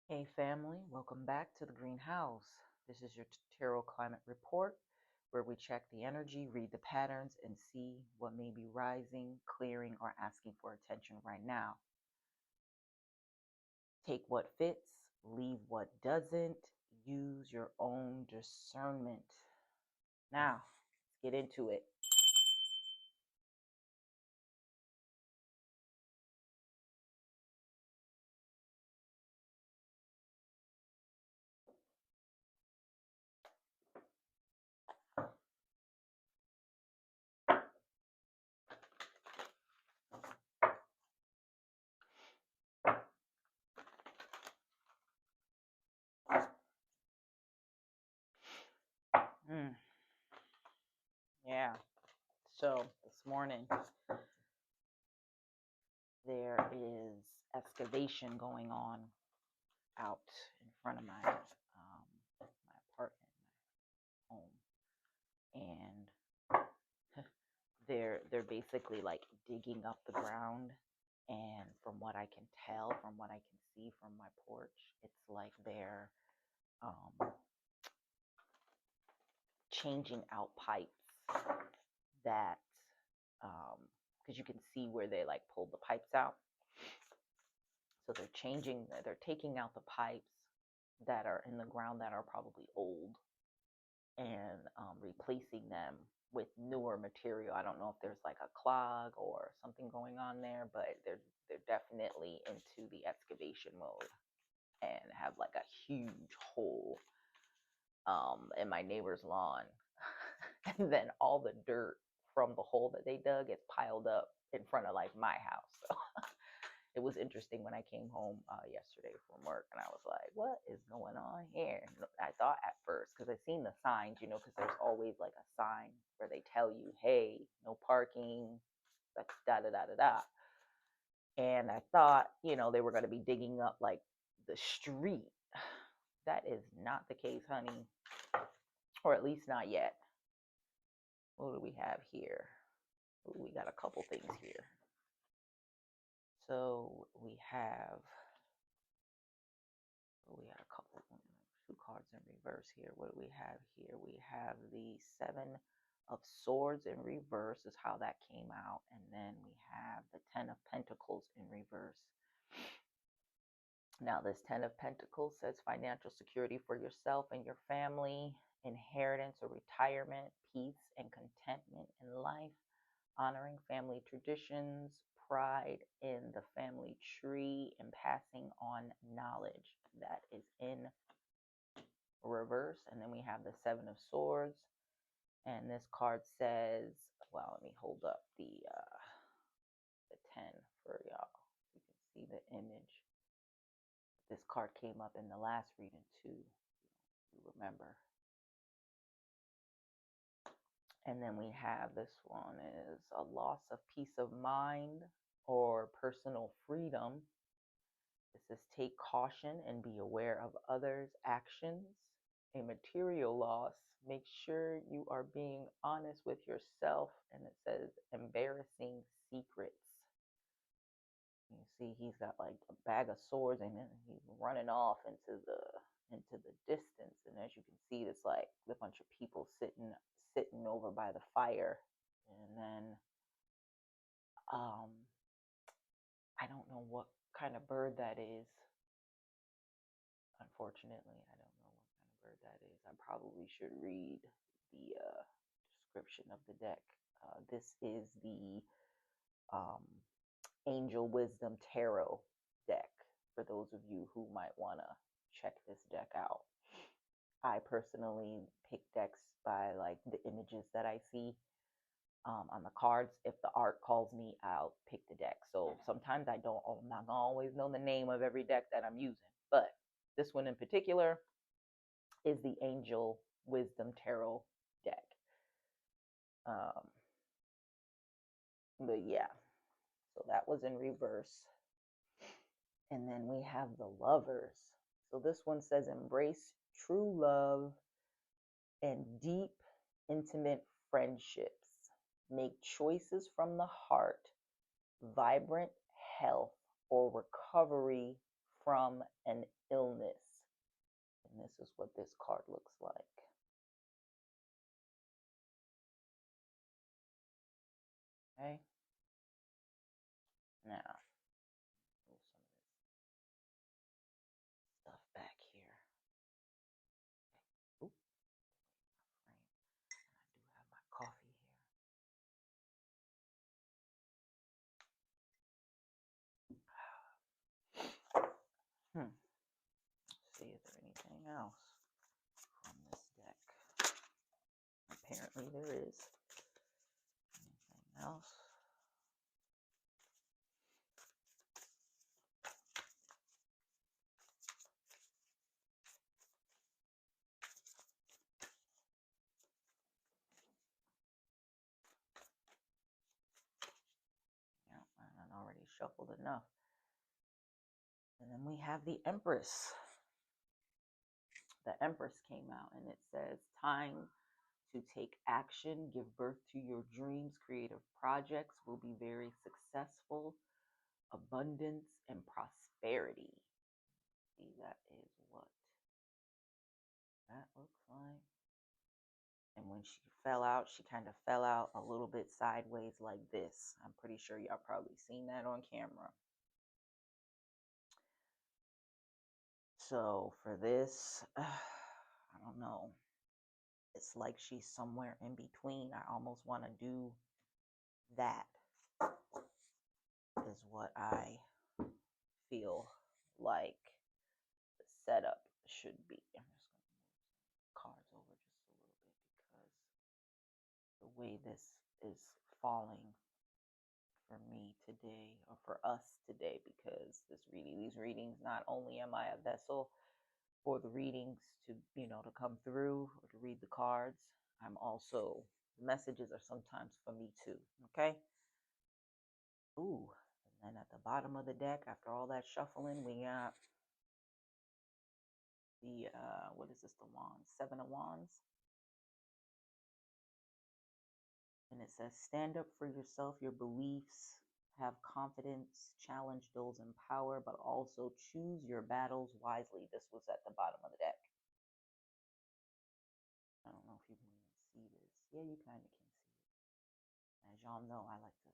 Hey family, welcome back to the Greenhouse. This is your tarot climate report where we check the energy, read the patterns, and see what may be rising, clearing, or asking for attention right now. Take what fits, leave what doesn't, use your own discernment. Now, let's get into it. Mm, yeah, so this morning there is excavation going on out in front of my apartment, my home, and they're basically like digging up the ground. And from what I can tell, from what I can see from my porch, it's like they're um, changing out pipes that because you can see where they like pulled the pipes out. So they're taking out the pipes that are in the ground that are probably old, and replacing them with newer material. I don't know if there's like a clog or something going on there, but they're definitely into the excavation mode and have like a huge hole in my neighbor's lawn. And then all the dirt from the hole that they dug is piled up in front of like my house. So it was interesting when I came home yesterday from work, and I was like, what is going on here? And I thought at first, because I seen the signs, because there's always like a sign where they tell you, hey, no parking, that's da da da da da. And I thought, they were going to be digging up like the street. That is not the case, honey, or at least not yet. What do we have here? Ooh, we got a couple things here. So we had a couple, two cards in reverse here. What do we have here? We have the Seven of Swords in reverse, is how that came out. And then we have the Ten of Pentacles in reverse. Now, this Ten of Pentacles says financial security for yourself and your family, inheritance or retirement, peace and contentment in life, honoring family traditions, pride in the family tree, and passing on knowledge. That is in reverse. And then we have the Seven of Swords. And this card says, well, let me hold up the 10 for y'all. You can see the image. This card came up in the last reading too, you remember. And then we have this one is a loss of peace of mind or personal freedom. It says take caution and be aware of others' actions. A material loss. Make sure you are being honest with yourself. And it says embarrassing secrets. You see, he's got like a bag of swords, and then he's running off into the distance. And as you can see, it's like a bunch of people sitting over by the fire. And then I don't know what kind of bird that is. Unfortunately, I don't know what kind of bird that is. I probably should read the description of the deck. This is the um, Angel Wisdom Tarot deck for those of you who might want to check this deck out. I personally pick decks by like the images that I see on the cards. If the art calls me, I'll pick the deck. So sometimes I'm not gonna always know the name of every deck that I'm using, but this one in particular is the Angel Wisdom Tarot deck. Um, but yeah, so that was in reverse. And then we have the Lovers. So this one says embrace true love and deep, intimate friendships. Make choices from the heart, vibrant health or recovery from an illness. And this is what this card looks like. Okay. Now, move some of this stuff back here. Okay. Oop. My frame. And I do have my coffee here. Let's see if there's anything else from this deck. Apparently there is. Anything else? Yeah, I already shuffled enough. And then we have the Empress. The Empress came out and it says, time to take action, give birth to your dreams. Creative projects will be very successful. Abundance and prosperity. See, that is what that looks like. And when she fell out, she kind of fell out a little bit sideways like this. I'm pretty sure y'all probably seen that on camera. So for this, I don't know. It's like she's somewhere in between. I almost want to do that, is what I feel like the setup should be. I'm just going to move cards over just a little bit because the way this is falling for me today, or for us today, because these readings, not only am I a vessel for the readings to, to come through or to read the cards, I'm also, the messages are sometimes for me too, okay? Ooh, and then at the bottom of the deck, after all that shuffling, we got the, what is this, the Wands, 7 of Wands. And it says, stand up for yourself, your beliefs, have confidence, challenge those in power, but also choose your battles wisely. This was at the bottom of the deck. I don't know if you can even see this. Yeah, you kind of can see it. As y'all know, I like to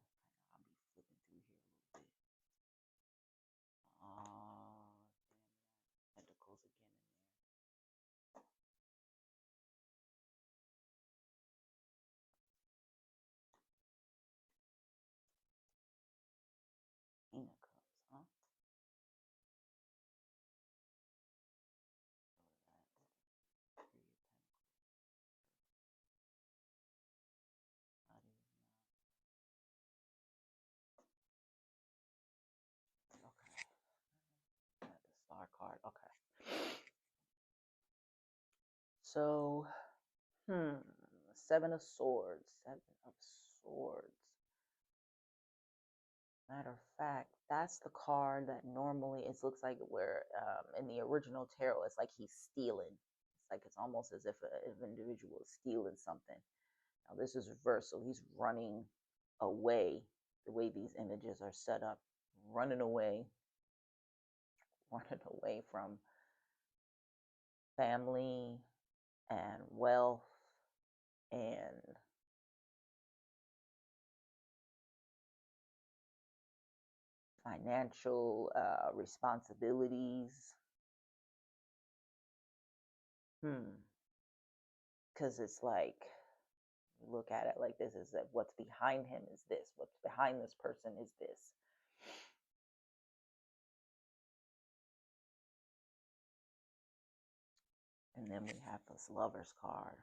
I'll be flipping through here a little bit. Oh, damn, Pentacles again in there. Queen of Cups, huh? Three of Pentacles. Not even that. Okay. Got the Star card. Okay. So, 7 of Swords. 7 of Swords. Matter of fact, that's the card that normally it looks like where in the original tarot, it's like he's stealing. It's almost as if an individual is stealing something. Now this is reversed, so he's running away. The way these images are set up, running away from family and wealth and financial responsibilities. Because it's like, look at it like this, is that what's behind him is this. What's behind this person is this. And then we have this Lover's card.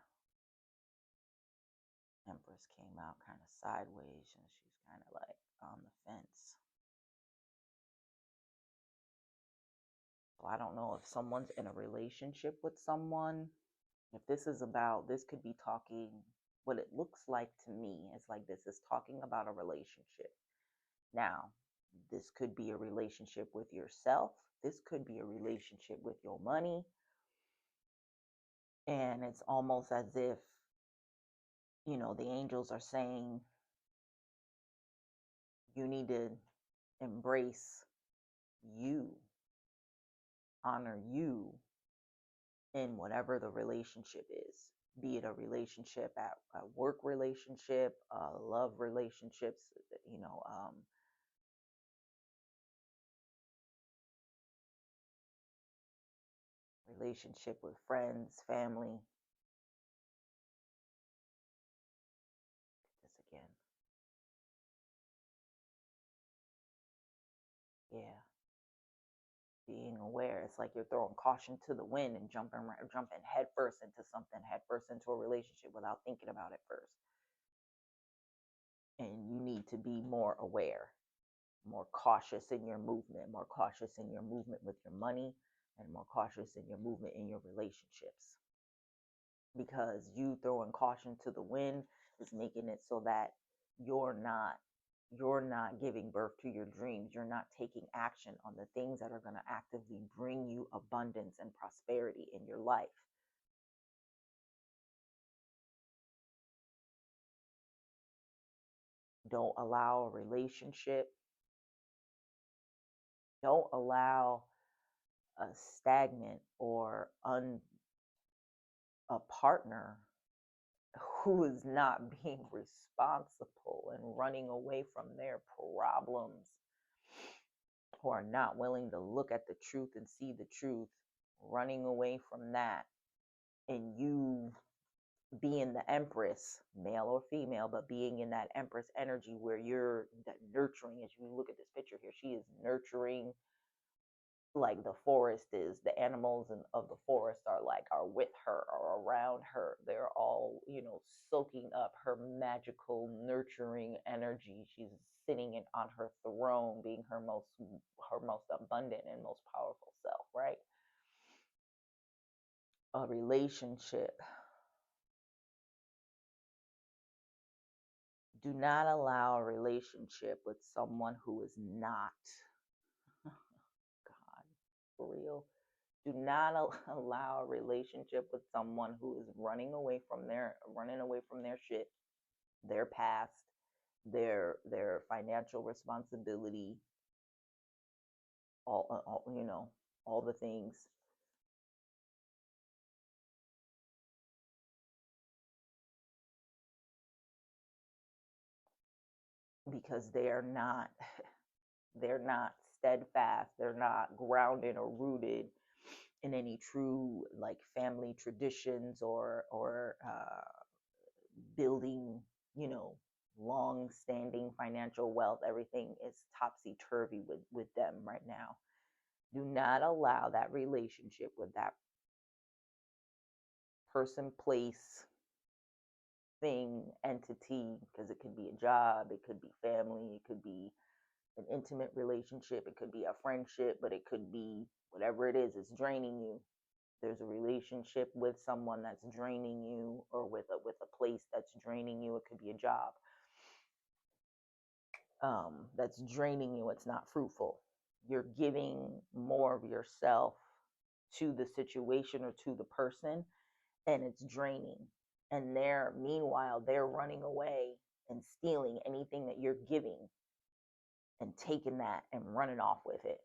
Empress came out kind of sideways and she's kind of like on the fence. So I don't know if someone's in a relationship with someone. If this is about, this could be talking, what it looks like to me is like this is talking about a relationship. Now, this could be a relationship with yourself. This could be a relationship with your money. And it's almost as if, the angels are saying, you need to embrace you. honor you in whatever the relationship is, be it a relationship a work relationship, love relationships, you know, relationship with friends, family. This again. Yeah. Being aware. It's like you're throwing caution to the wind and jumping headfirst into something, headfirst into a relationship without thinking about it first. And you need to be more aware, more cautious in your movement, more cautious in your movement with your money, and more cautious in your movement in your relationships. Because you throwing caution to the wind is making it so that you're not giving birth to your dreams. You're not taking action on the things that are going to actively bring you abundance and prosperity in your life. Don't allow a relationship, don't allow a stagnant or a partner who is not being responsible and running away from their problems, who are not willing to look at the truth and see the truth, running away from that, and you being the empress, male or female, but being in that empress energy where you're that nurturing. As you look at this picture here, she is nurturing, like the forest is. The animals of the forest are with her or around her. They're all, you know, soaking up her magical nurturing energy. She's sitting on her throne, being her most abundant and most powerful self, right? A relationship. Do not allow a relationship with someone who is not, God, for real. Do not allow a relationship with someone who is running away from their shit, their past, their financial responsibility, all you know, all the things. Because they're not steadfast, they're not grounded or rooted in any true like family traditions or building, you know, long standing financial wealth. Everything is topsy turvy with them right now. Do not allow that relationship with that person, place, thing, entity, because it could be a job, it could be family, it could be an intimate relationship, it could be a friendship, but it could be whatever it is, it's draining you. There's a relationship with someone that's draining you, or with a place that's draining you. It could be a job that's draining you. It's not fruitful. You're giving more of yourself to the situation or to the person, and it's draining. And meanwhile, they're running away and stealing anything that you're giving and taking that and running off with it,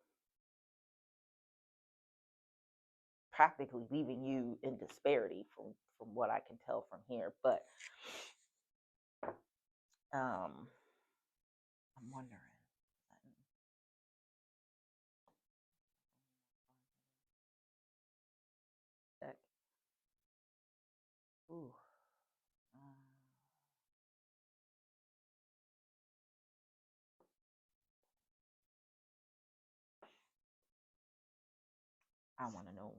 practically leaving you in disparity from what I can tell from here. But I'm wondering. Ooh. I want to know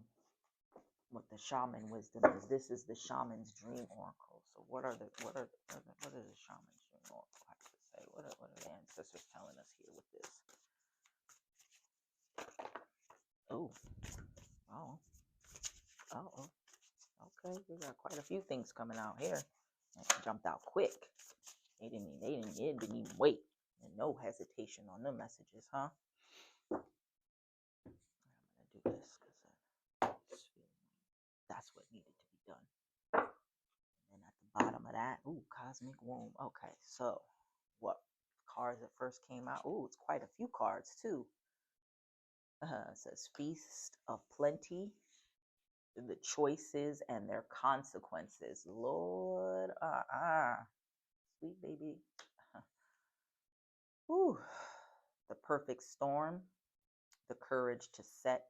what the shaman wisdom is. This is the shaman's dream oracle. So what does the shaman's dream oracle have to say? What are the ancestors telling us here with this? Oh, oh, oh. Okay, we got quite a few things coming out here. It jumped out quick. It didn't even wait. And no hesitation on the messages, huh? I'm gonna do this because that's what needed to be done. And at the bottom of that, ooh, cosmic womb. Okay, so what cards that first came out? Ooh, it's quite a few cards too. It says feast of plenty, the choices and their consequences. Lord, sweet baby. Whew. The perfect storm, the courage to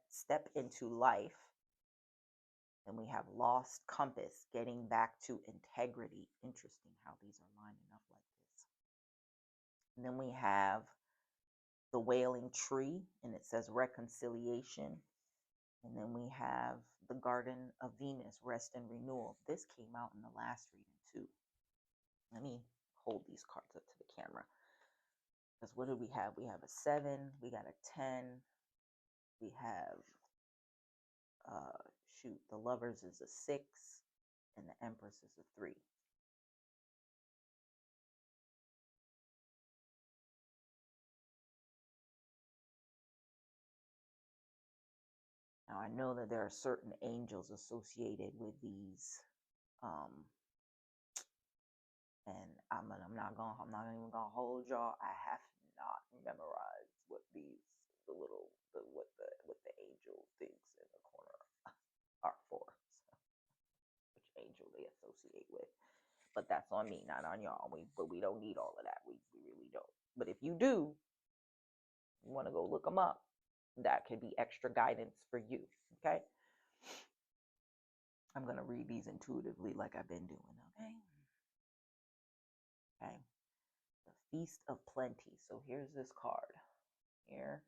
step into life. Then we have lost compass, getting back to integrity. Interesting how these are lining up like this. And then we have the wailing tree, and it says reconciliation. And then we have the Garden of Venus, rest and renewal. This came out in the last reading too. Let me hold these cards up to the camera. Because what do we have? We have a 7, we got a 10, we have, the Lovers is a 6, and the Empress is a 3. Now I know that there are certain angels associated with these, and I'm not even gonna hold y'all. I have not memorized what what the angel thinks in the corner are for, so, which angel they associate with. But that's on me, not on y'all. But we don't need all of that. We really don't. But if you do, you want to go look them up. That could be extra guidance for you. Okay. I'm gonna read these intuitively, like I've been doing. Okay. Okay. The Feast of Plenty. So here's this card. Here.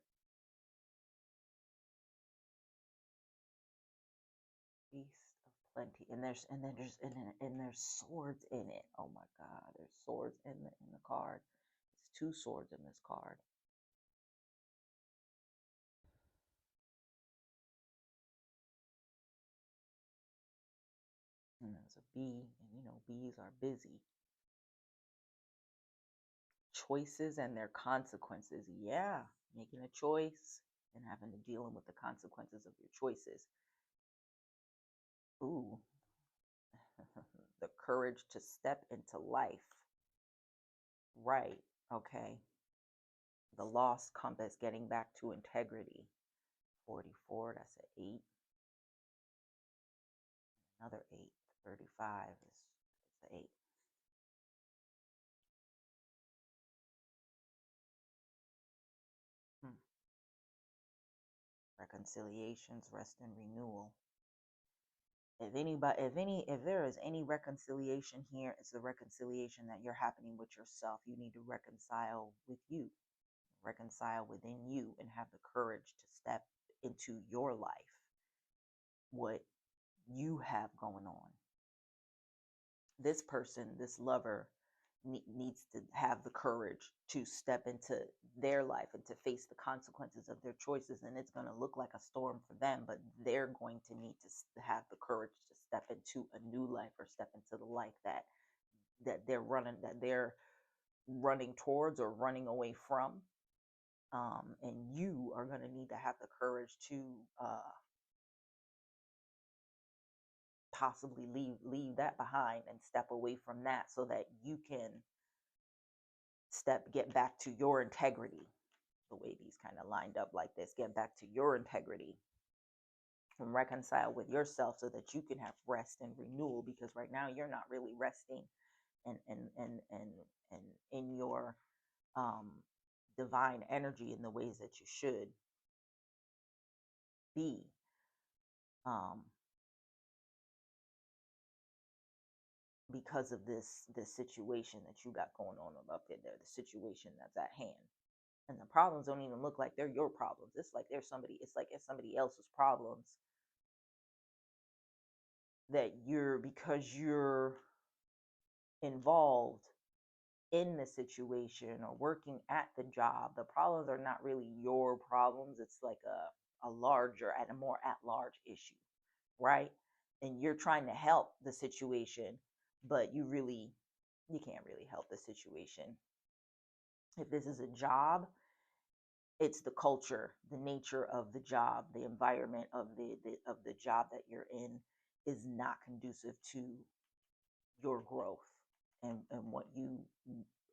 Feast of Plenty. And there's swords in it. Oh my God. There's swords in the card. It's 2 swords in this card. And there's a bee, and you know, bees are busy. Choices and their consequences. Yeah. Making a choice and having to deal with the consequences of your choices. Ooh. The courage to step into life. Right. Okay. The lost compass, getting back to integrity. 44, that's an 8. Another 8. 35 is the 8. Reconciliations, rest and renewal. If there is any reconciliation here, it's the reconciliation that you're happening with yourself. You need to reconcile with you, reconcile within you, and have the courage to step into your life, what you have going on. This person, this lover, needs to have the courage to step into their life and to face the consequences of their choices. And it's going to look like a storm for them, but they're going to need to have the courage to step into a new life, or step into the life that they're running towards or running away from. And you are going to need to have the courage to possibly leave that behind and step away from that, so that you can get back to your integrity. The way these kind of lined up like this, get back to your integrity and reconcile with yourself, so that you can have rest and renewal, because right now you're not really resting and in your divine energy in the ways that you should be. Because of this situation that you got going on up there, the situation that's at hand. And the problems don't even look like they're your problems. It's like it's somebody else's problems that because you're involved in the situation or working at the job, the problems are not really your problems. It's like a larger and a more at large issue, right? And you're trying to help the situation, but you can't really help the situation. If this is a job, it's the culture, the nature of the job, the environment of the job that you're in is not conducive to your growth and what you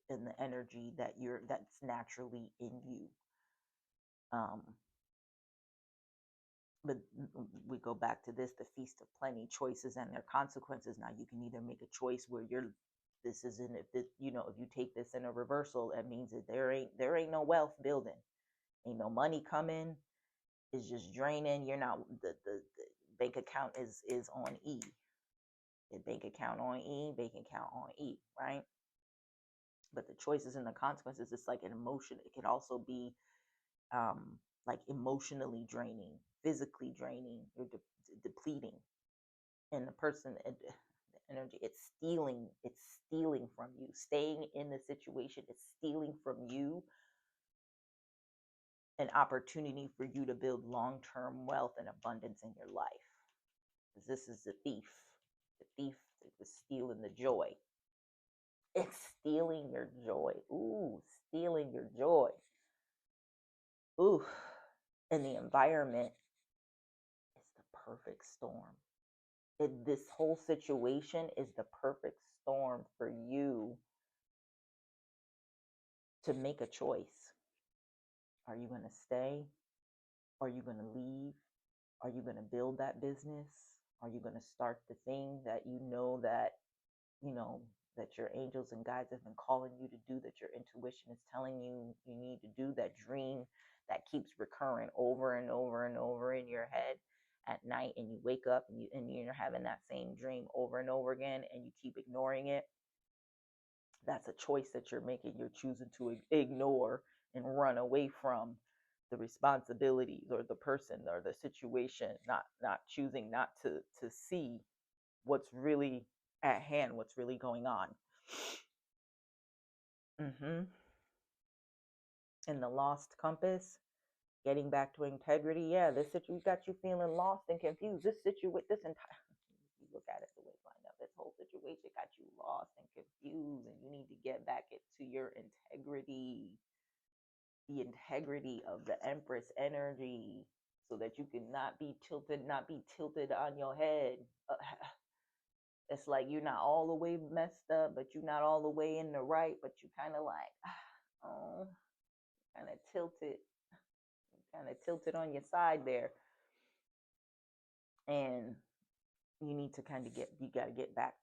and the energy that's naturally in you. But we go back to this, the feast of plenty, choices and their consequences. Now you can either make a choice where this isn't, if this, if you take this in a reversal, that means that there ain't no wealth building, ain't no money coming, it's just draining. You're not, the bank account is on E. The bank account on E, bank account on E, right? But the choices and the consequences, it's like an emotion. It can also be like emotionally draining, physically draining, or depleting. And the person, the energy, it's stealing from you. Staying in the situation, it's stealing from you an opportunity for you to build long-term wealth and abundance in your life. Because this is the thief. The thief is stealing the joy. It's stealing your joy. Ooh, stealing your joy. Ooh, and the environment is the perfect storm. This whole situation is the perfect storm for you to make a choice. Are you going to stay? Are you going to leave? Are you going to build that business? Are you going to start the thing that that your angels and guides have been calling you to do, that your intuition is telling you you need to do, that dream that keeps recurring over and over and over in your head at night, and you wake up and you're having that same dream over and over again, and you keep ignoring it? That's a choice that you're making. You're choosing to ignore and run away from the responsibilities or the person or the situation, not choosing not to see what's really at hand, what's really going on. And the lost compass, getting back to integrity. Yeah, this situation got you feeling lost and confused. This entire, you look at it the way it's lined up, this whole situation got you lost and confused, and you need to get back into your integrity, the integrity of the Empress energy, so that you can not be tilted on your head. It's like you're not all the way messed up, but you're not all the way in the right, but you kind of like, oh, kind of tilted on your side there. And you need to you got to get back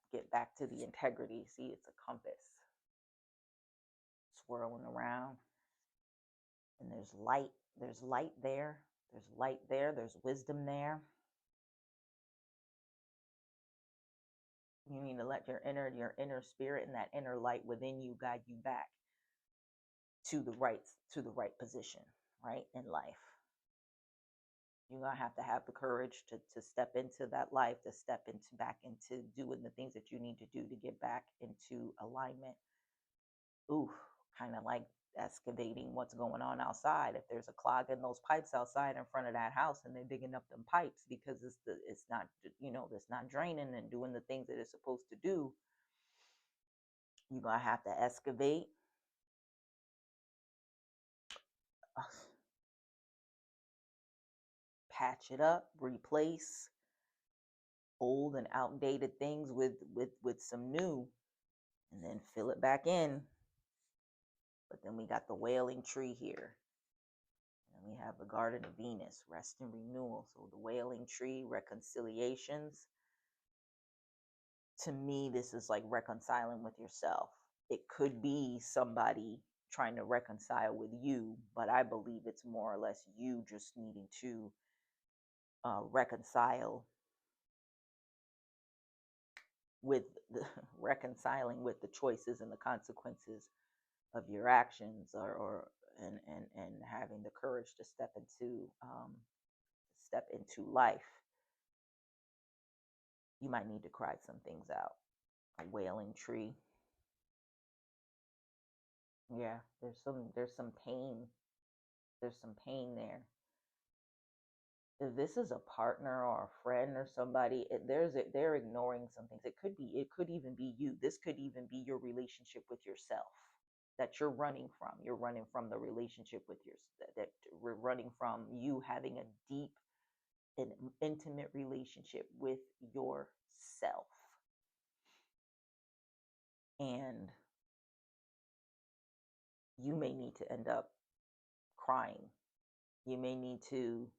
to the integrity. See, it's a compass swirling around, and there's light there, there's wisdom there. You need to let your inner spirit and that inner light within you guide you back to the right position, right, in life. You're gonna have to have the courage to step into that life, to step back into doing the things that you need to do to get back into alignment. Ooh, kind of like excavating what's going on outside. If there's a clog in those pipes outside in front of that house, and they're digging up them pipes because it's not draining and doing the things that it's supposed to do, you're gonna have to excavate, patch it up, replace old and outdated things with some new, and then fill it back in. But then we got the wailing tree here, and we have the Garden of Venus, rest and renewal. So the wailing tree, reconciliations. To me, this is like reconciling with yourself. It could be somebody trying to reconcile with you, but I believe it's more or less you just needing to reconciling with the choices and the consequences of your actions, and having the courage to step into life. You might need to cry some things out. A wailing tree. Yeah, there's some pain. There's some pain there. If this is a partner or a friend or somebody, they're ignoring some things. It could even be you. This could even be your relationship with yourself that you're running from. You're running from the relationship with that we're running from you having a deep and intimate relationship with yourself. And you may need to end up crying. You may need to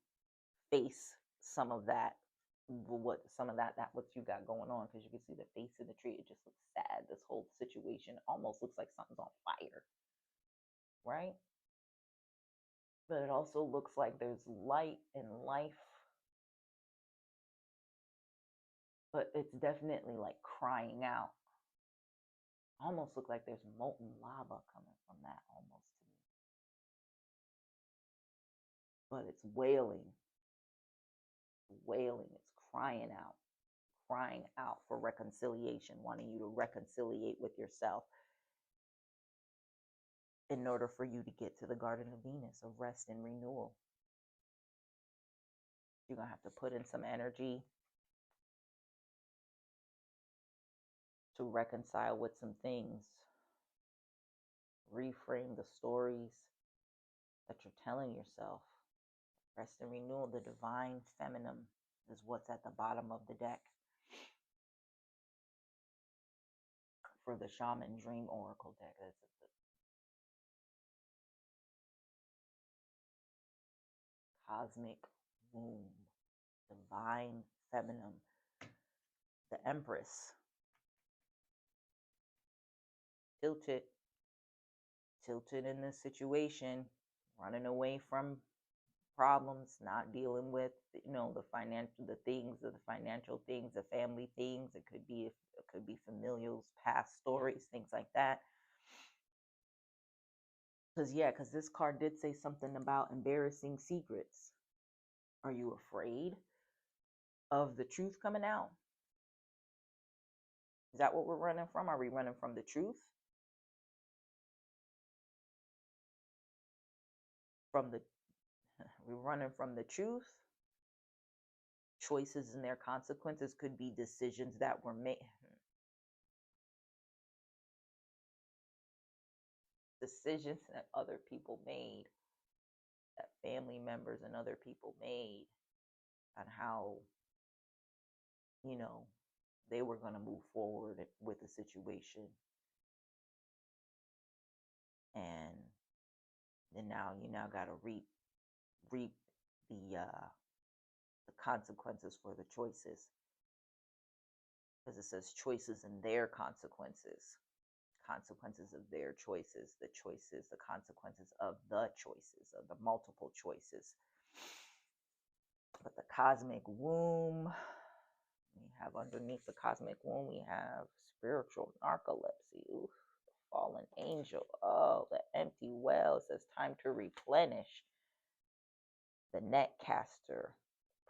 face some of that, what you got going on, because you can see the face of the tree. It just looks sad. This whole situation almost looks like something's on fire, right? But it also looks like there's light and life, but it's definitely like crying out. Almost look like there's molten lava coming from that, almost to me. But it's wailing, it's crying out for reconciliation, wanting you to reconciliate with yourself in order for you to get to the Garden of Venus of rest and renewal. You're going to have to put in some energy to reconcile with some things, reframe the stories that you're telling yourself. Rest and renewal, the divine feminine is what's at the bottom of the deck for the Shaman Dream Oracle deck. That's the cosmic womb, divine feminine, the Empress. Tilted in this situation, running away from problems, not dealing with, the financial things, the family things. It could be familials, past stories, things like that. Because this card did say something about embarrassing secrets. Are you afraid of the truth coming out? Is that what we're running from? Are we running from the truth? We're running from the truth. Choices and their consequences could be decisions that were made. Decisions that other people made, that family members and other people made, on how, they were going to move forward with the situation. And then you now got to reap the consequences for the choices, because it says choices and their consequences of their choices, the consequences of the choices, of the multiple choices. But the cosmic womb, we have underneath the cosmic womb, we have spiritual narcolepsy. Oof, the fallen angel. Oh, the empty well. It says time to replenish. The net caster,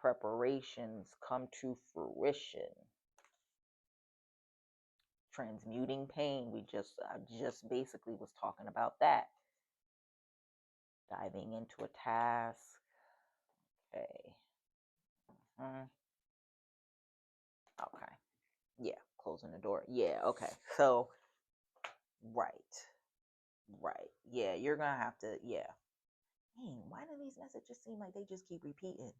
preparations come to fruition. Transmuting pain. I just basically was talking about that. Diving into a task. Okay. Okay. Yeah. Closing the door. Yeah. Okay. So, right. Yeah. You're going to have to, yeah. Dang, why do these messages seem like they just keep repeating?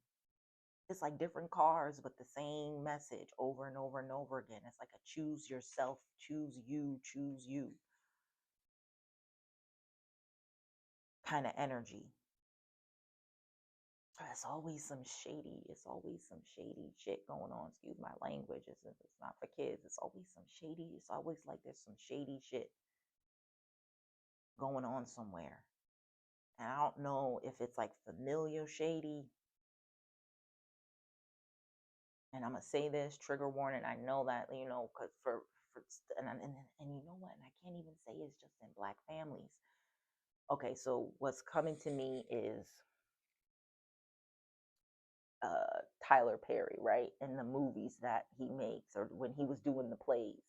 It's like different cards, but the same message over and over and over again. It's like a choose yourself, choose you kind of energy. It's always some shady shit going on. Excuse my language. It's not for kids. It's always like there's some shady shit going on somewhere. And I don't know if it's like familiar shady. And I'm going to say this, trigger warning. I know that, because and you know what? And I can't even say it's just in Black families. Okay, so what's coming to me is Tyler Perry, right? In the movies that he makes, or when he was doing the plays.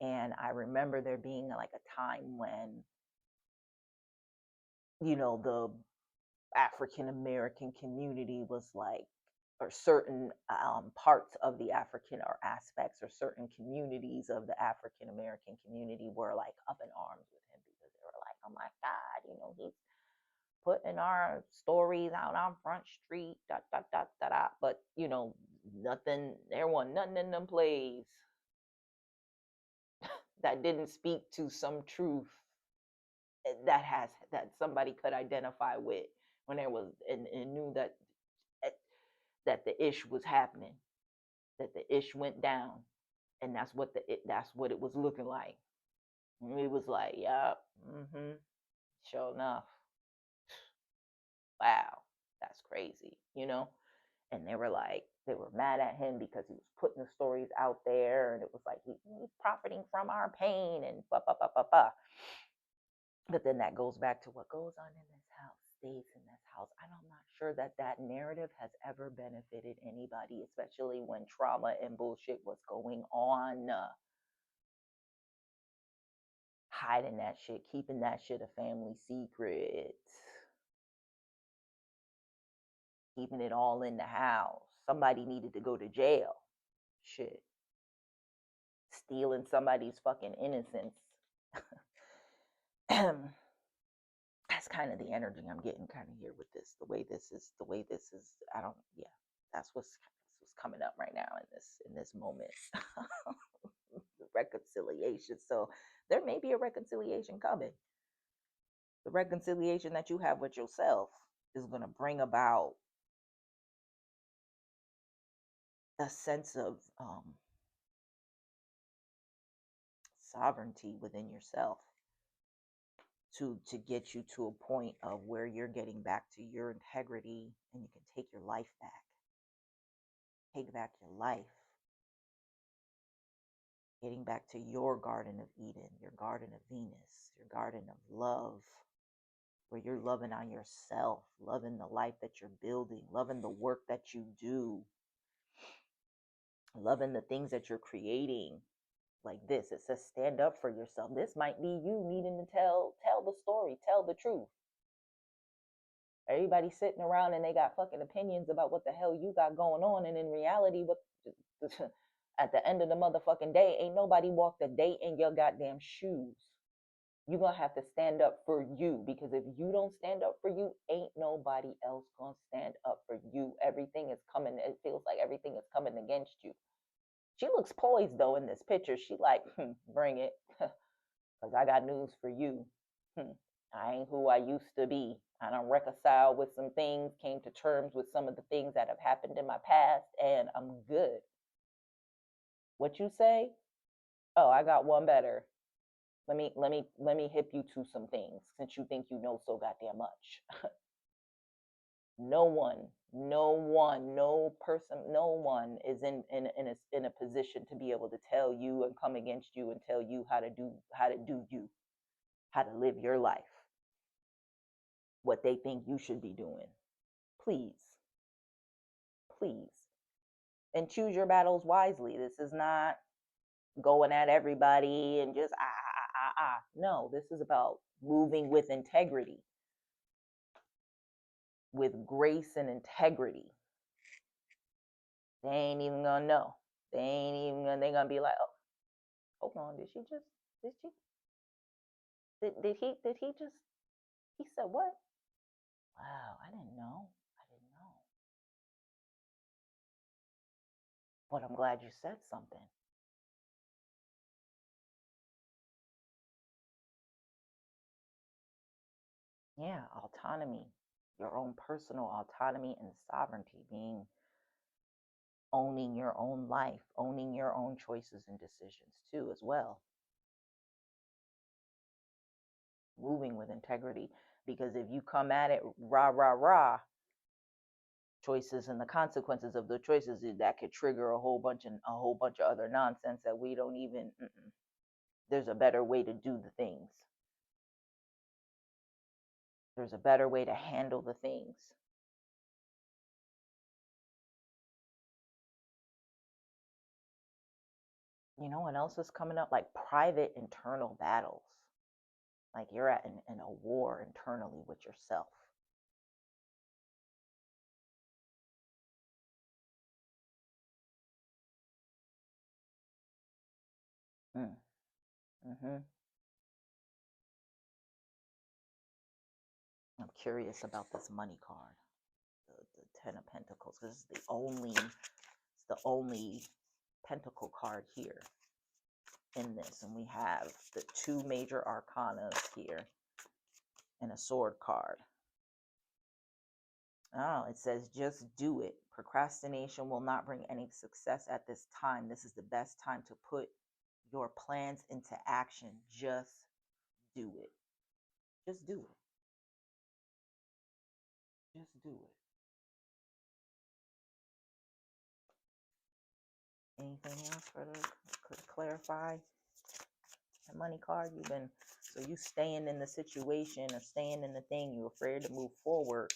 And I remember there being like a time when, the African American community was like, or certain parts of the African or aspects or certain communities of the African American community were like up in arms with him, because they were like, oh my God, he's putting our stories out on Front Street, But, there wasn't nothing in them plays that didn't speak to some truth that somebody could identify with, when there was, and knew that that the ish was happening, that the ish went down, and that's what it was looking like. And it was like, yup, sure enough. Wow, that's crazy, you know? And they were mad at him because he was putting the stories out there, and it was like he's profiting from our pain and blah, blah, blah, blah, blah. But then that goes back to what goes on in this house stays in this house. I'm not sure that narrative has ever benefited anybody, especially when trauma and bullshit was going on. Hiding that shit, keeping that shit a family secret, keeping it all in the house. Somebody needed to go to jail. Shit. Stealing somebody's fucking innocence. That's kind of the energy I'm getting kind of here with this. The way this is, that's what's coming up right now in this moment. Reconciliation. So there may be a reconciliation coming. The reconciliation that you have with yourself is going to bring about a sense of sovereignty within yourself to get you to a point of where you're getting back to your integrity and you can take your life back. Take back your life. Getting back to your Garden of Eden, your Garden of Venus, your Garden of Love, where you're loving on yourself, loving the life that you're building, loving the work that you do, loving the things that you're creating. Like this, it says stand up for yourself. This might be you needing to tell the story, tell the truth. Everybody sitting around and they got fucking opinions about what the hell you got going on, and in reality, what at the end of the motherfucking day, ain't nobody walked a day in your goddamn shoes. You're gonna have to stand up for you, because if you don't stand up for you, ain't nobody else gonna stand up for you. Everything is coming. It feels like everything is coming against you. She looks poised though in this picture. She like, bring it, because I got news for you. I ain't who I used to be. I done reconciled with some things, came to terms with some of the things that have happened in my past, and I'm good. What you say? Oh, I got one better. Let me hip you to some things, since you think you know so goddamn much. No one is in a position to be able to tell you and come against you and tell you how to do you, how to live your life, what they think you should be doing. Please. And choose your battles wisely. This is not going at everybody and just No, this is about moving with integrity, with grace and integrity. They ain't even gonna know. They're gonna be like, oh, hold on, did he said what? Wow, I didn't know. But I'm glad you said something. Yeah, autonomy, your own personal autonomy and sovereignty, owning your own life, owning your own choices and decisions too, as well. Moving with integrity, because if you come at it rah, choices and the consequences of the choices, that could trigger a whole bunch of other nonsense that we don't even. There's a better way to do the things. There's a better way to handle the things. You know what else is coming up? Like private internal battles. Like you're in a war internally with yourself. I'm curious about this money card, the Ten of Pentacles. This is the only Pentacle card here in this, and we have the two major arcanas here and a sword card. Oh, it says just do it. Procrastination will not bring any success at this time. This is the best time to put your plans into action. Just do it. Just do it. Just do it. Anything else for to clarify? The money card, you staying in the situation or staying in the thing, you're afraid to move forward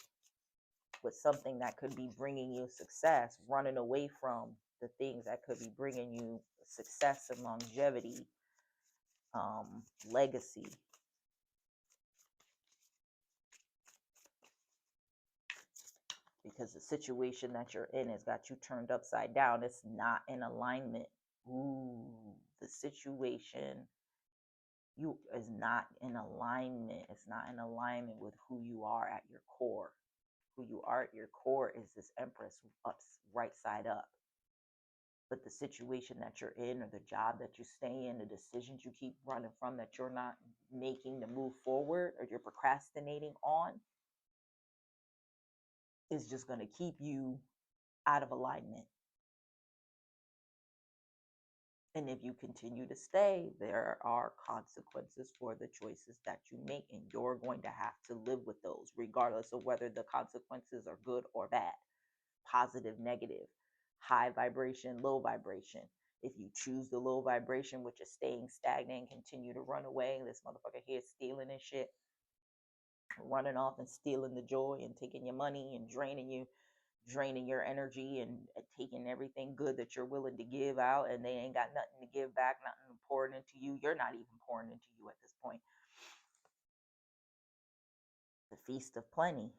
with something that could be bringing you success, running away from the things that could be bringing you success and longevity, legacy. Because the situation that you're in has got you turned upside down. It's not in alignment. Ooh, the situation you is not in alignment. It's not in alignment with who you are at your core. Who you are at your core is this Empress up, right side up. But the situation that you're in, or the job that you stay in, the decisions you keep running from that you're not making to move forward, or you're procrastinating on, is just going to keep you out of alignment. And if you continue to stay, there are consequences for the choices that you make, and you're going to have to live with those, regardless of whether the consequences are good or bad, positive, negative, high vibration, low vibration. If you choose the low vibration, which is staying stagnant and continue to run away, this motherfucker here stealing and shit, running off and stealing the joy and taking your money and draining your energy and taking everything good that you're willing to give out, and they ain't got nothing to give back, nothing pouring into you. You're not even pouring into you at this point. The feast of plenty,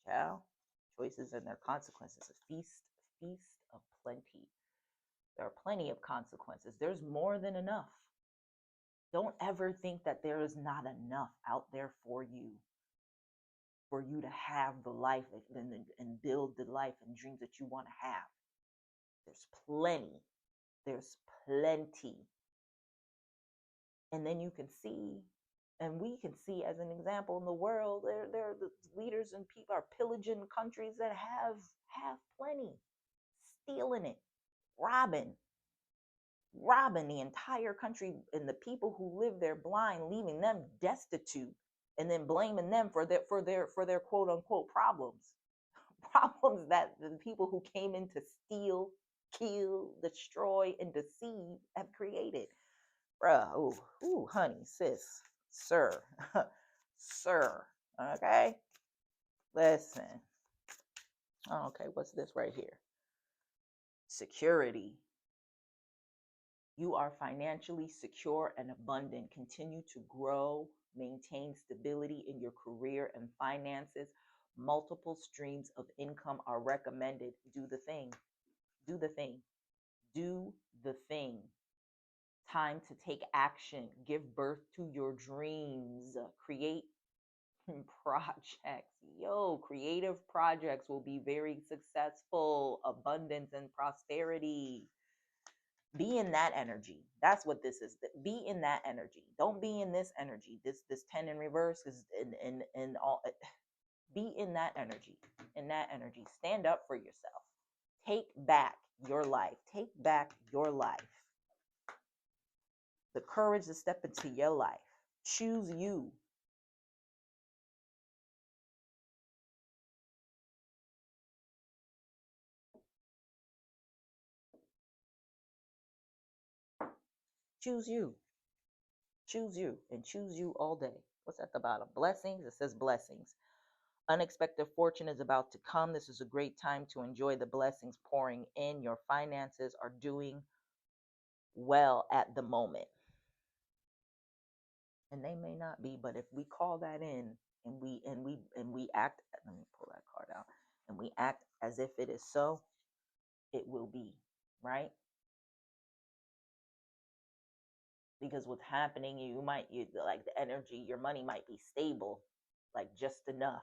child. Choices and their consequences. A feast of plenty. There are plenty of consequences. There's more than enough. Don't ever think that there is not enough out there for you to have the life and build the life and dreams that you want to have. There's plenty. There's plenty. And then you can see, and we can see as an example in the world, there are the leaders and people are pillaging countries that have plenty, stealing it, robbing the entire country, and the people who live there blind, leaving them destitute, and then blaming them for their quote unquote problems that the people who came in to steal, kill, destroy, and deceive have created. Bruh, ooh, honey, sis, sir, sir, okay? Listen. Okay, what's this right here? Security. You are financially secure and abundant. Continue to grow, maintain stability in your career and finances. Multiple streams of income are recommended. Do the thing. Do the thing. Do the thing. Time to take action. Give birth to your dreams. Create projects. Creative projects will be very successful. Abundance and prosperity. Be in that energy. That's what this is. Be in that energy. Don't be in this energy. This 10 in reverse is in all. Be in that energy. In that energy. Stand up for yourself. Take back your life. Take back your life. The courage to step into your life. Choose you. Choose you. Choose you, and choose you all day. What's at the bottom? Blessings. It says blessings. Unexpected fortune is about to come. This is a great time to enjoy the blessings pouring in. Your finances are doing well at the moment. And they may not be, but if we call that in and we act, let me pull that card out, and we act as if it is so, it will be, right? Because what's happening, you like the energy, your money might be stable, like just enough.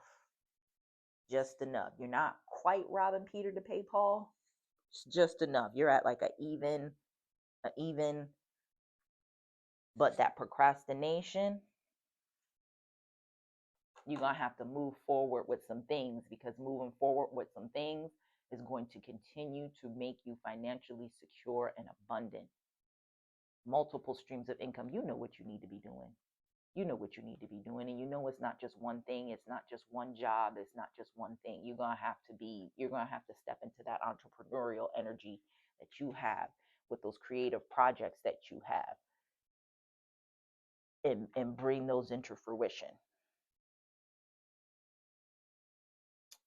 Just enough. You're not quite robbing Peter to pay Paul. It's just enough. You're at like a even, but that procrastination, You're going to have to move forward with some things, because moving forward with some things is going to continue to make you financially secure and abundant. Multiple streams of income. You know what you need to be doing. You know what you need to be doing. And you know it's not just one thing. It's not just one job. It's not just one thing. You're going to have to step into that entrepreneurial energy that you have with those creative projects that you have, and bring those into fruition.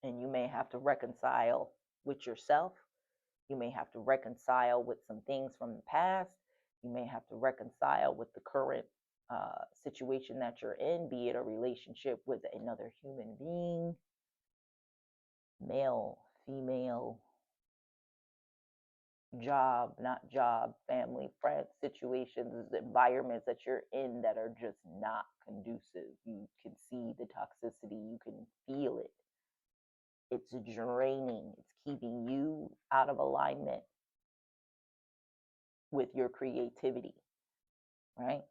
And you may have to reconcile with yourself. You may have to reconcile with some things from the past. You may have to reconcile with the current situation that you're in, be it a relationship with another human being, male, female, job, not job, family, friends, situations, environments that you're in that are just not conducive. You can see the toxicity, you can feel it. It's draining. It's keeping you out of alignment with your creativity, right?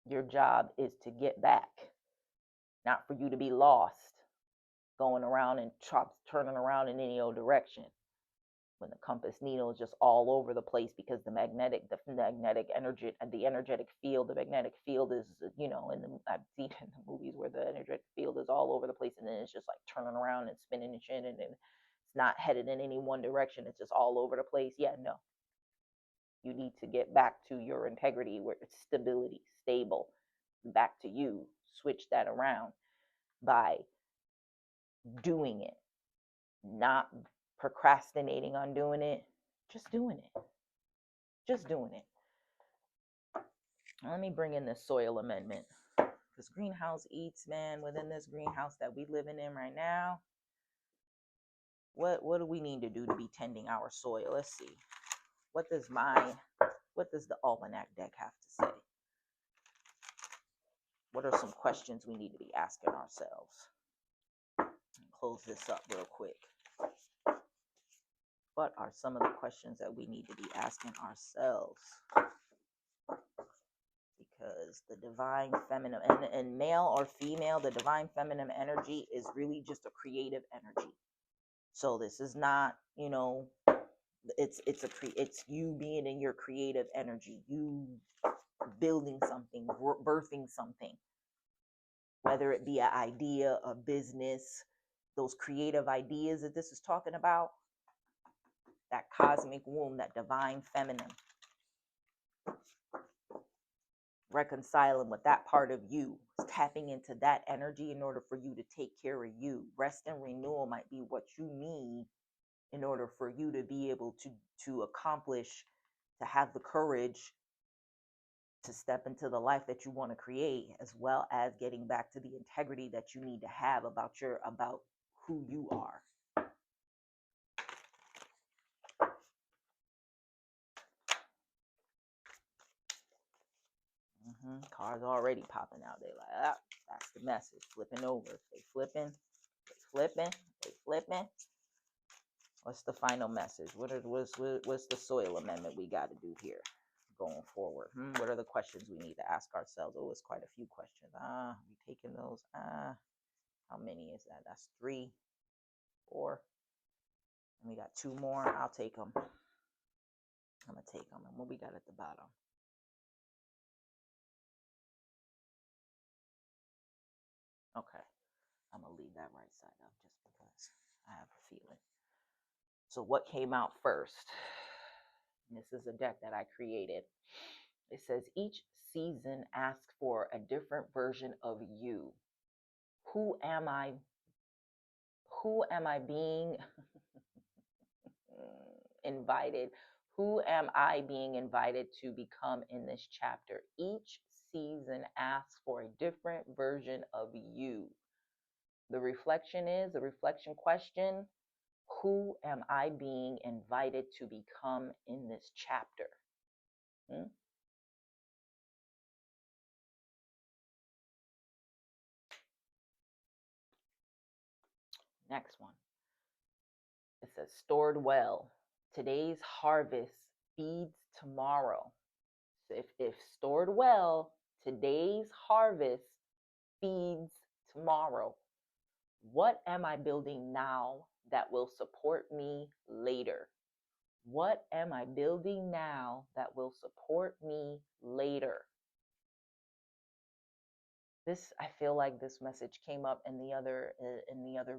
Your job is to get back, not for you to be lost, going around and turning around in any old direction, when the compass needle is just all over the place, because the magnetic field is, I've seen in the movies where the energetic field is all over the place, and then it's just like turning around and spinning and shit, and it's not headed in any one direction. It's just all over the place. Yeah, no. You need to get back to your integrity, where it's stability, stable, back to you. Switch that around by doing it, not procrastinating on doing it, just doing it. Just doing it. Let me bring in this soil amendment. Because GreenHouzeEatz, man, within this greenhouse that we living in right now, what do we need to do to be tending our soil? Let's see. What does the almanac deck have to say? What are some questions we need to be asking ourselves? Close this up real quick. What are some of the questions that we need to be asking ourselves? Because the divine feminine, and male or female, the divine feminine energy is really just a creative energy. So this is not, it's you being in your creative energy, you building something, birthing something, whether it be an idea, a business, those creative ideas that this is talking about, that cosmic womb, that divine feminine. Reconciling with that part of you, tapping into that energy in order for you to take care of you. Rest and renewal might be what you need in order for you to be able to accomplish, to have the courage to step into the life that you want to create, as well as getting back to the integrity that you need to have about who you are. Cards already popping out. They like, that's the message. Flipping over. They flipping. What's the final message? What's the soil amendment we got to do here going forward? What are the questions we need to ask ourselves? Oh, it's quite a few questions. We taking those? How many is that? That's 3, 4. And we got 2 more. I'll take them. I'm going to take them. And what we got at the bottom? Okay. I'm going to leave that right side up just because I have a feeling. So what came out first? This is a deck that I created. It says each season asks for a different version of you. Who am I? Who am I being invited? Who am I being invited to become in this chapter? Each season asks for a different version of you. The reflection question, who am I being invited to become in this chapter? Next one. It says stored well. Today's harvest feeds tomorrow. So if stored well, today's harvest feeds tomorrow. What am I building now that will support me later? What am I building now that will support me later? This, I feel like this message came up in the other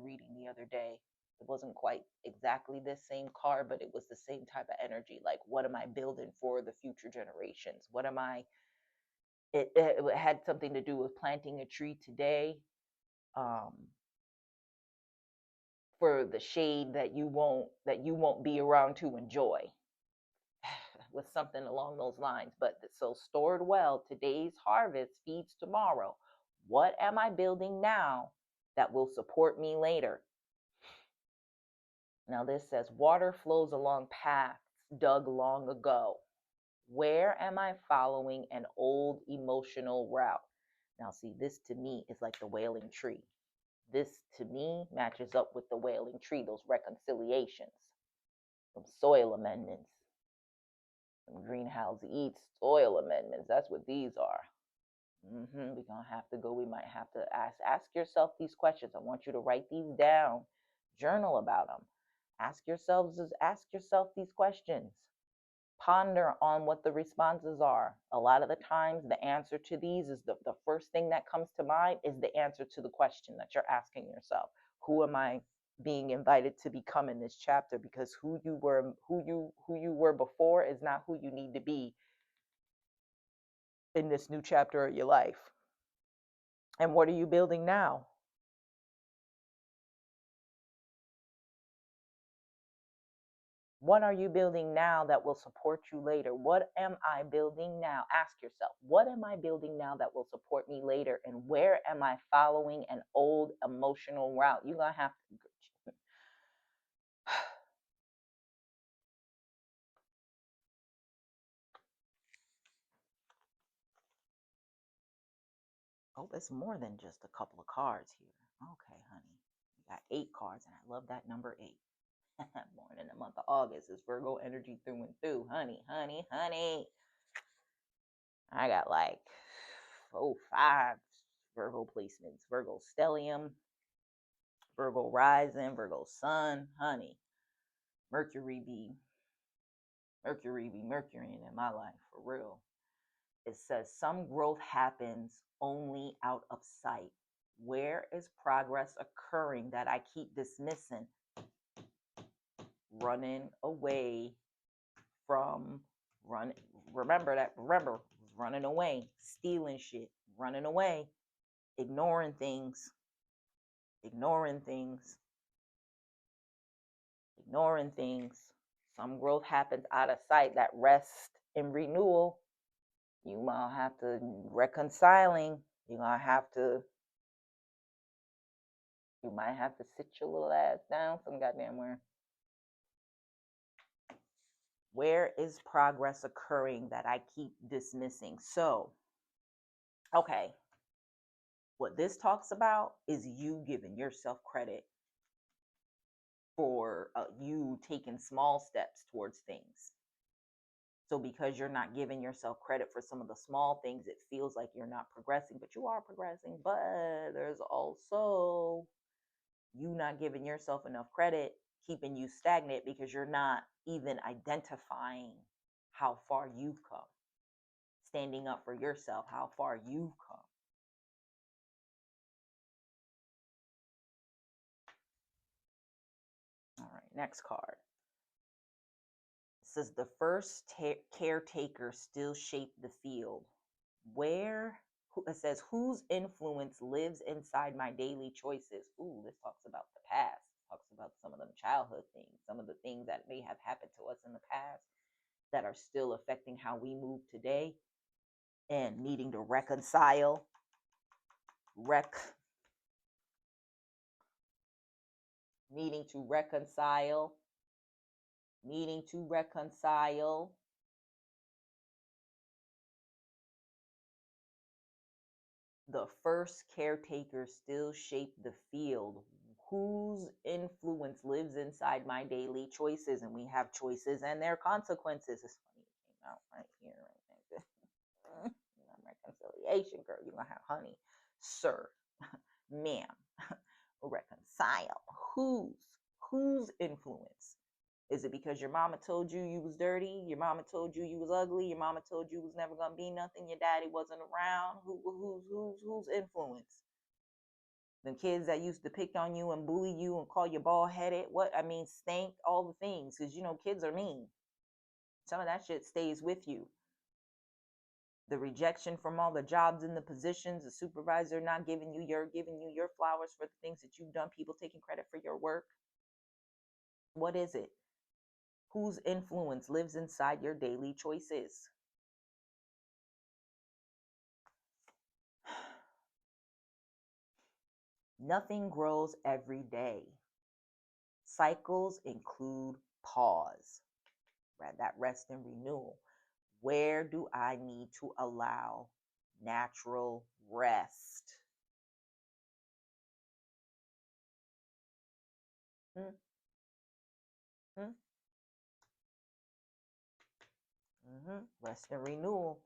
reading the other day. It wasn't quite exactly this same card, but it was the same type of energy. Like, what am I building for the future generations? What am I? It had something to do with planting a tree today, for the shade that you won't be around to enjoy. With something along those lines. But so, stored well, today's harvest feeds tomorrow. What am I building now that will support me later? Now this says, water flows along paths dug long ago. Where am I following an old emotional route? Now see, this to me is like the wailing tree. This to me matches up with the wailing tree, those reconciliations, some soil amendments, some GreenHouzeEatz soil amendments. That's what these are. We're gonna have to go. We might have to ask yourself these questions. I want you to write these down, journal about them. Ask yourself these questions. Ponder on what the responses are. A lot of the times, the answer to these is the first thing that comes to mind is the answer to the question that you're asking yourself. Who am I being invited to become in this chapter? Because who you were before is not who you need to be in this new chapter of your life. And what are you building now? What are you building now that will support you later? What am I building now? Ask yourself, what am I building now that will support me later? And where am I following an old emotional route? You're going to have to. Oh, it's more than just a couple of cards here. Okay, honey. You got 8 cards, and I love that number 8. Born in the month of August is Virgo energy through and through. Honey, honey, honey. I got like 5 Virgo placements. Virgo stellium, Virgo rising, Virgo sun. Honey, Mercury be Mercurying in my life, for real. It says some growth happens only out of sight. Where is progress occurring that I keep dismissing? Running away from remember running away, stealing shit, running away, ignoring things, Some growth happens out of sight. That rest and renewal, you might have to reconciling. You might have to sit your little ass down some goddamn where. Where is progress occurring that I keep dismissing? So, okay, what this talks about is you giving yourself credit for you taking small steps towards things. So because you're not giving yourself credit for some of the small things, it feels like you're not progressing, but you are progressing. But there's also you not giving yourself enough credit, keeping you stagnant because you're not even identifying how far you've come. Standing up for yourself, how far you've come. All right, next card. It says the first caretaker still shaped the field. It says, whose influence lives inside my daily choices? Ooh, this talks about the past. Talks about some of them childhood things, some of the things that may have happened to us in the past that are still affecting how we move today and needing to reconcile. Needing to reconcile. The first caretaker still shaped the field. Whose influence lives inside my daily choices? And we have choices and their consequences. It's funny, it came out right here, right there. Reconciliation, girl. You're gonna have honey, sir. ma'am. Reconcile. Whose influence? Is it because your mama told you you was dirty? Your mama told you you was ugly? Your mama told you was never gonna be nothing? Your daddy wasn't around? Whose influence? The kids that used to pick on you and bully you and call you bald headed? What I mean, stank, all the things, because you know kids are mean. Some of that shit stays with you. The rejection from all the jobs and the positions, the supervisor not giving you your flowers for the things that you've done, people taking credit for your work. What is it? Whose influence lives inside your daily choices? Nothing grows every day. Cycles include pause, right? That rest and renewal. Where do I need to allow natural rest? Hmm? Hmm? Rest and renewal.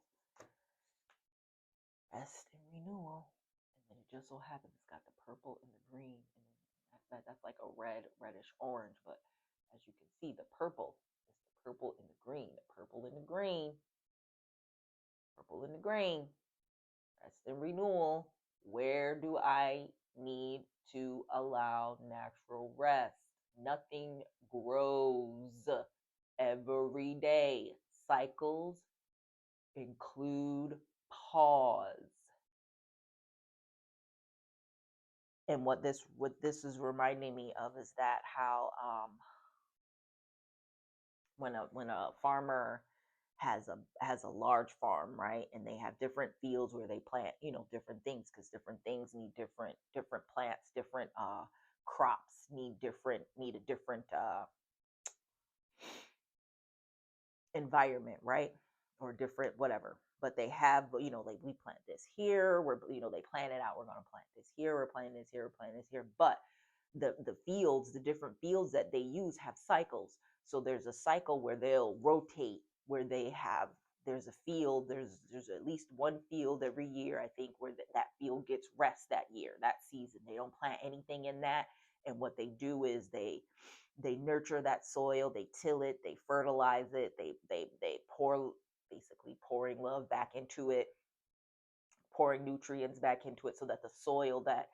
Rest and renewal. And then it just so happens it's got the purple and the green. And that's like a reddish orange. But as you can see, the purple is the purple and the green. The purple and the green. Purple and the green. Rest and renewal. Where do I need to allow natural rest? Nothing grows every day. Cycles include pause. And what this is reminding me of is that how when a farmer has a large farm, right, and they have different fields where they plant, different things, because different things need different plants, different crops need a different environment, right, or different whatever. But they have, like we plant this here, they plant it out, we're gonna plant this here, we're planting this here, we're planting this here. But the different fields that they use have cycles. So there's a cycle where they'll rotate, where there's a field, there's at least one field every year, I think, where that field gets rest that year, that season. They don't plant anything in that. And what they do is they nurture that soil, they till it, they fertilize it, they pour, basically pouring love back into it, pouring nutrients back into it, so that the soil that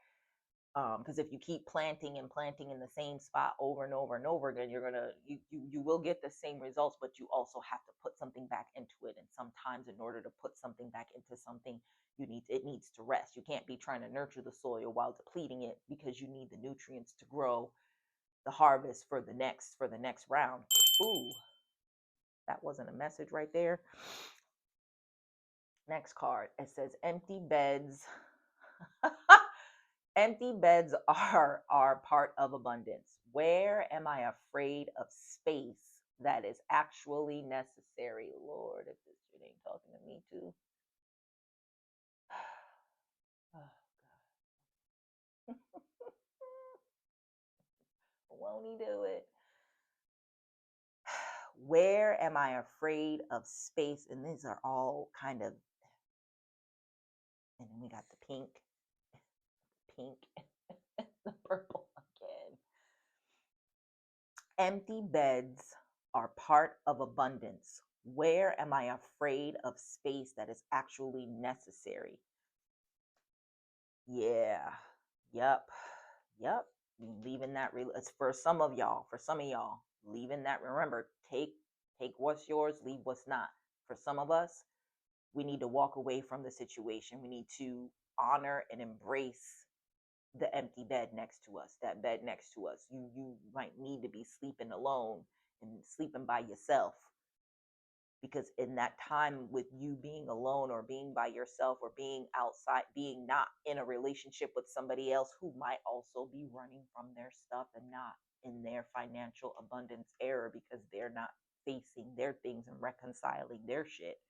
because if you keep planting and planting in the same spot over and over and over again, you will get the same results, but you also have to put something back into it. And sometimes in order to put something back into something, it needs to rest. You can't be trying to nurture the soil while depleting it, because you need the nutrients to grow the harvest for the next round. Ooh, that wasn't a message right there. Next card, it says empty beds. Empty beds are part of abundance. Where am I afraid of space that is actually necessary? Lord, if this shit ain't talking to me too. Oh, God. Won't he do it? Where am I afraid of space? And these are all kind of, and then we got the pink, the purple again. Empty beds are part of abundance. Where am I afraid of space that is actually necessary? Yeah. Yep. Leaving that it's for some of y'all. Leaving that. Remember, take what's yours, leave what's not. For some of us, we need to walk away from the situation. We need to honor and embrace the empty bed next to us, that bed next to us. You might need to be sleeping alone and sleeping by yourself, because in that time with you being alone or being by yourself or being outside, being not in a relationship with somebody else who might also be running from their stuff and not in their financial abundance era, because they're not facing their things and reconciling their shit,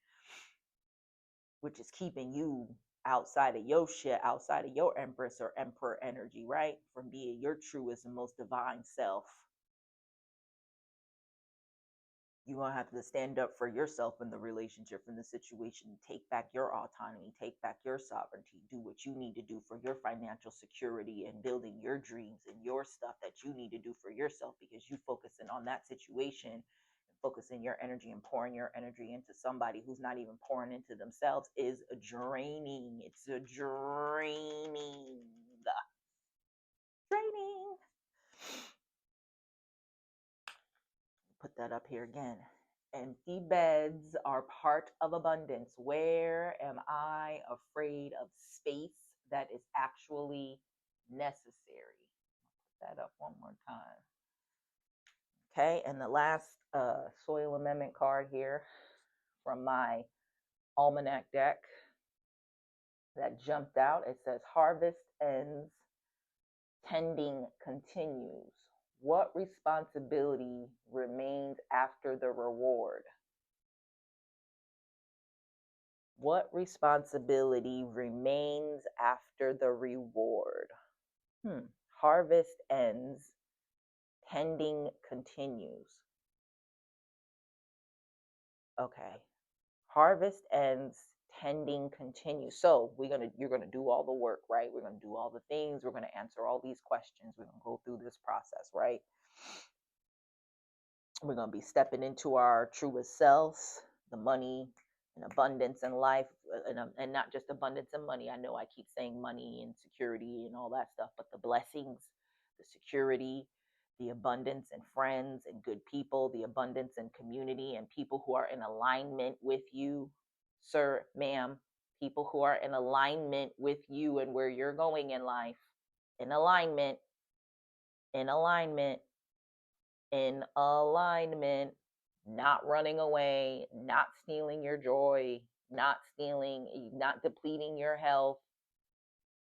which is keeping you outside of your shit, outside of your empress or emperor energy, right? From being your truest and most divine self. You're going to have to stand up for yourself in the relationship, in the situation, take back your autonomy, take back your sovereignty, do what you need to do for your financial security and building your dreams and your stuff that you need to do for yourself, because you focusing on that situation, focusing your energy and pouring your energy into somebody who's not even pouring into themselves is draining. It's a draining. Draining. Put that up here again. Empty beds are part of abundance. Where am I afraid of space that is actually necessary? Put that up one more time. Okay, and the last soil amendment card here from my almanac deck that jumped out. It says, harvest ends, tending continues. What responsibility remains after the reward? What responsibility remains after the reward? Harvest ends, tending continues. Okay. Harvest ends, tending continues. So you're gonna do all the work, right? We're gonna do all the things. We're gonna answer all these questions. We're gonna go through this process, right? We're gonna be stepping into our truest selves, the money and abundance in life, and not just abundance and money. I know I keep saying money and security and all that stuff, but the blessings, the security, the abundance and friends and good people, the abundance and community and people who are in alignment with you, sir, ma'am, people who are in alignment with you and where you're going in life, in alignment, in alignment, in alignment, not running away, not stealing your joy, not depleting your health.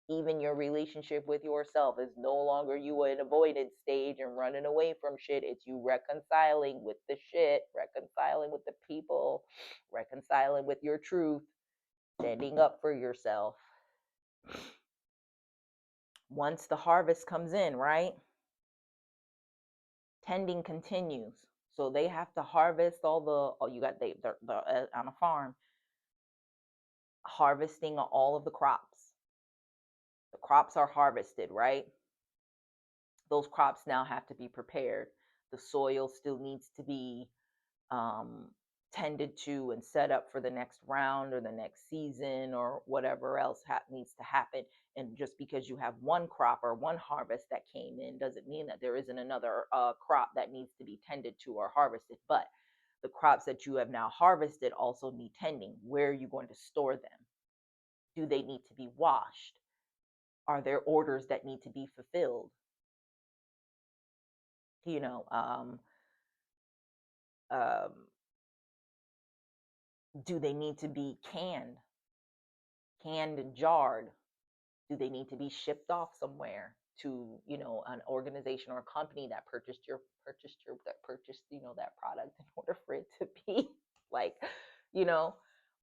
Even your relationship with yourself is no longer you in avoidance stage and running away from shit. It's you reconciling with the shit, reconciling with the people, reconciling with your truth, standing up for yourself. Once the harvest comes in, right? Tending continues. So they have to harvest they're on a farm, harvesting all of the crops. The crops are harvested, right? Those crops now have to be prepared. The soil still needs to be tended to and set up for the next round or the next season or whatever else needs to happen. And just because you have one crop or one harvest that came in doesn't mean that there isn't another crop that needs to be tended to or harvested. But the crops that you have now harvested also need tending. Where are you going to store them? Do they need to be washed? Are there orders that need to be fulfilled? You know, do they need to be canned and jarred? Do they need to be shipped off somewhere to, an organization or a company that purchased that product in order for it to be like,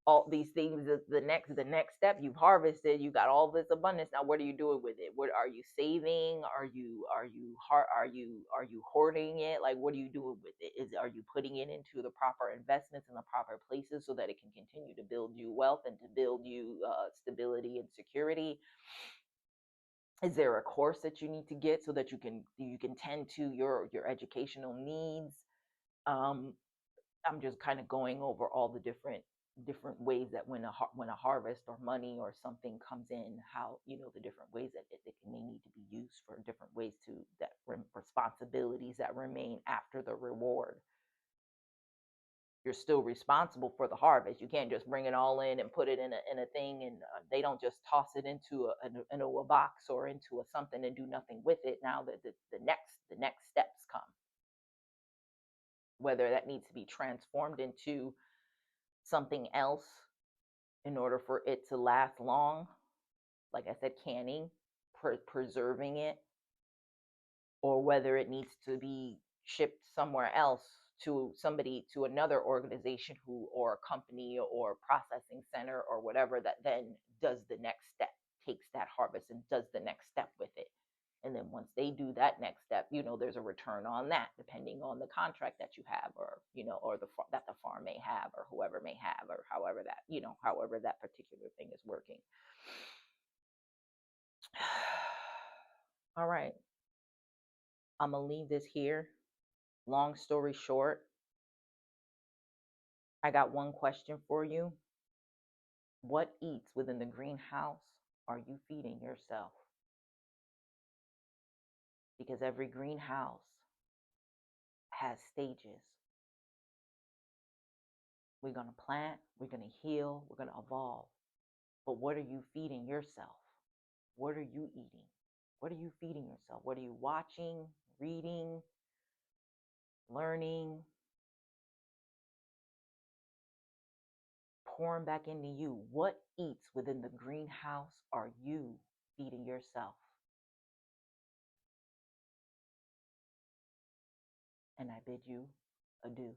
all these things? The next step, you've harvested, you got all this abundance. Now what are you doing with it? What are you saving? Are you hoarding it? Like, what are you doing with it? Are you putting it into the proper investments in the proper places so that it can continue to build you wealth and to build you stability and security? Is there a course that you need to get so that you can tend to your educational needs? I'm just kind of going over all the different ways that when a harvest or money or something comes in, how, the different ways that it may need to be used for different ways to responsibilities that remain after the reward. You're still responsible for the harvest. You can't just bring it all in and put it in a thing, and they don't just toss it into a box or into a something and do nothing with it. Now the next steps come, whether that needs to be transformed into something else in order for it to last long, like I said, canning, preserving it, or whether it needs to be shipped somewhere else to another organization or a company or processing center or whatever, that then does the next step, takes that harvest and does the next step with it. And then once they do that next step, there's a return on that, depending on the contract that you have, or or that the farm may have, or whoever may have, or however that particular thing is working. All right, I'm gonna leave this here. Long story short, I got one question for you. What eats within the greenhouse are you feeding yourself? Because every greenhouse has stages. We're going to plant, we're going to heal, we're going to evolve. But what are you feeding yourself? What are you eating? What are you feeding yourself? What are you watching, reading, learning, pouring back into you? What eats within the greenhouse are you feeding yourself? And I bid you adieu.